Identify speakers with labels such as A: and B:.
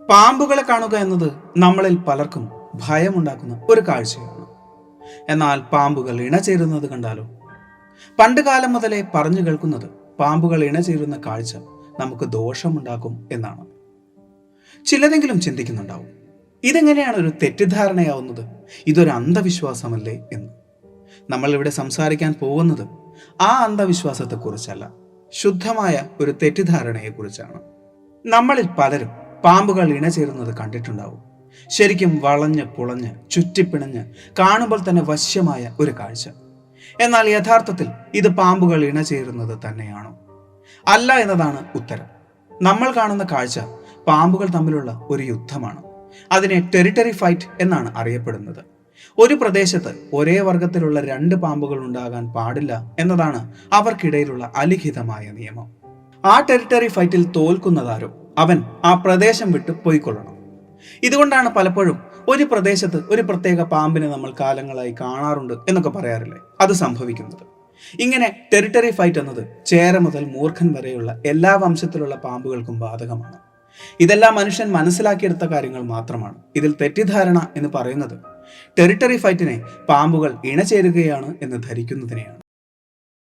A: പാമ്പുകളെ കാണുക എന്നത് നമ്മളിൽ പലർക്കും ഭയമുണ്ടാക്കുന്ന ഒരു കാഴ്ചയാണ്. എന്നാൽ പാമ്പുകൾ ഇണചേരുന്നത് കണ്ടാലോ? പണ്ട് കാലം മുതലേ പറഞ്ഞു കേൾക്കുന്നത് പാമ്പുകൾ ഇണചേരുന്ന കാഴ്ച നമുക്ക് ദോഷമുണ്ടാക്കും എന്നാണ്. ചിലരെങ്കിലും ചിന്തിക്കുന്നുണ്ടാവും, ഇതെങ്ങനെയാണ് ഒരു തെറ്റിദ്ധാരണയാവുന്നത്, ഇതൊരു അന്ധവിശ്വാസമല്ലേ എന്ന്. നമ്മൾ ഇവിടെ സംസാരിക്കാൻ പോകുന്നത് ആ അന്ധവിശ്വാസത്തെക്കുറിച്ചല്ല, ശുദ്ധമായ ഒരു തെറ്റിദ്ധാരണയെക്കുറിച്ചാണ്. നമ്മളിൽ പലരും പാമ്പുകൾ ഇണചേരുന്നത് കണ്ടിട്ടുണ്ടാവും. ശരിക്കും വളഞ്ഞ് പുളഞ്ഞ് ചുറ്റിപ്പിണഞ്ഞ് കാണുമ്പോൾ തന്നെ വശ്യമായ ഒരു കാഴ്ച. എന്നാൽ യഥാർത്ഥത്തിൽ ഇത് പാമ്പുകൾ ഇണചേരുന്നത് തന്നെയാണോ? അല്ല എന്നതാണ് ഉത്തരം. നമ്മൾ കാണുന്ന കാഴ്ച പാമ്പുകൾ തമ്മിലുള്ള ഒരു യുദ്ധമാണ്. അതിനെ ടെറിട്ടറി ഫൈറ്റ് എന്നാണ് അറിയപ്പെടുന്നത്. ഒരു പ്രദേശത്ത് ഒരേ വർഗത്തിലുള്ള രണ്ട് പാമ്പുകൾ ഉണ്ടാകാൻ പാടില്ല എന്നതാണ് അവർക്കിടയിലുള്ള അലിഖിതമായ നിയമം. ആ ടെറിട്ടറി ഫൈറ്റിൽ തോൽക്കുന്നതാരോ അവൻ ആ പ്രദേശം വിട്ട് പോയിക്കൊള്ളണം. ഇതുകൊണ്ടാണ് പലപ്പോഴും ഒരു പ്രദേശത്ത് ഒരു പ്രത്യേക പാമ്പിനെ നമ്മൾ കാലങ്ങളായി കാണാറുണ്ട് എന്നൊക്കെ പറയാറില്ലേ, അത് സംഭവിക്കുന്നത്. ഇങ്ങനെ ടെറിട്ടറി ഫൈറ്റ് എന്നത് ചേര മുതൽ മൂർഖൻ വരെയുള്ള എല്ലാ വംശത്തിലുള്ള പാമ്പുകൾക്കും ബാധകമാണ്. ഇതെല്ലാം മനുഷ്യൻ മനസ്സിലാക്കിയെടുത്ത കാര്യങ്ങൾ മാത്രമാണ്. ഇതിൽ തെറ്റിദ്ധാരണ എന്ന് പറയുന്നത് ടെറിട്ടറി ഫൈറ്റിനെ പാമ്പുകൾ ഇണചേരുകയാണ് എന്ന് ധരിക്കുന്നതിനെയാണ്.